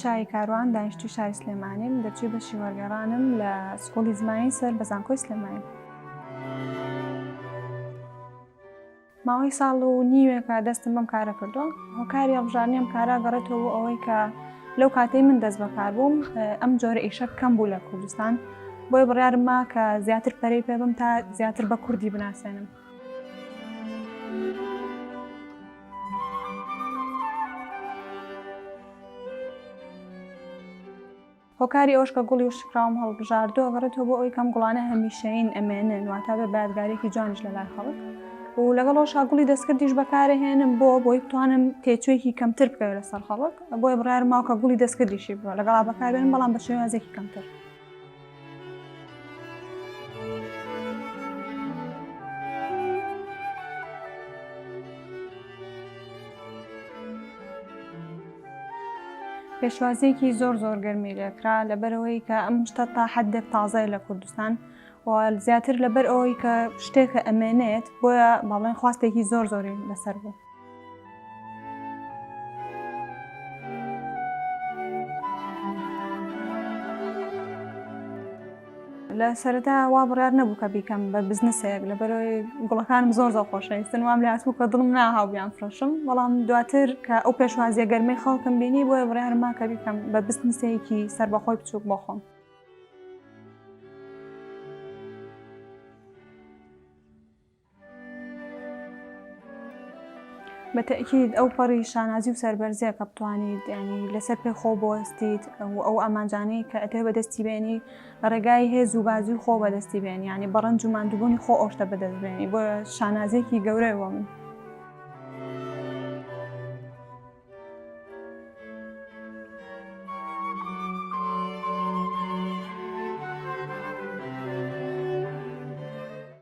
شای کاروان دانیشتووی شاری سلێمانیم دەرچووی بەشی وەرگێڕانم لە سکۆڵی زمانی سەر بە زانکۆی سلێمانی. ماوەی ساڵ و نیوێکە دەستم بەم کارە کردووە. هۆکاری هەڵبژاردننی ئەم کارە گەڕێتەوە بۆ ئەوەی کە لەو کاتەی من دەست بەکار بووم ئەم جۆرە ئیشە کەم بوو لە کوردستان، بۆیە بڕیارم ما کە زیاتر پەرەی پێ بم تا زیاتر بە کوردی بناسێنم. هۆکاری ئەوش کە گوڵی وشکراوم هەڵبژاردووە گەڕێتەوە بۆ ئەوەی کەم گوڵانە هەمیشەیین ئەمێنن، واتە بە بەیادگارێکی جوانیش لەلای خەڵک، و لەگەڵەوەشا گوڵی دەستکردیش بەکارهێنم بۆی بتوانم تێچوویەکی کەمتر بکەوێت لەسەر خەڵک، بۆیە بڕیارم ماوە کە گوڵی دەستکردیشی بووە لەگەڵا بەکاربێنم بەڵام بە شێوازێکی کەمتر. پێشوازیەکی زۆر گەرمی لێکرا لەبەرەوەی کە ئەم شتە تا حەدێک تازەیە لە کوردستان و زیاتر لەبەر ئەوەی کە شتێکە ئەمێنێت بۆیە باڵێن خواستێکی زۆری لەسەر بوو. لە سەرەتا وا بڕیار نەبوو کە بیکەم بە بزنسێک لەبەرەوەی گوڵەکانم زۆر خۆشەویستن، وام لێ هاتبوو کە دڵم ناهاو بیان فرۆشم، بەڵام دواتر کە ئەو پێشوازیە گەرمەی خەڵکم بینی بۆیە بڕیارم ما کە بیکەم بە بزنسێکی سەربەخۆی بچووک بۆ خۆم. بەتەئکید ئەو پەڕی شانازی و سەربەرزیە کە بتوانیت ینی لەسەر پێ خۆ بوەستیت و ئەو ئامانجانەی کە ئەتێ بەدەستی بێنی ڕێگای هێز و بازی و خۆ بەدەستی بێنی، ینی بەڕەنج و ماندووبوونی خۆ ئەو شتە بەدەست بێنی، بۆیە شانازیێکی گەورەی بۆ من.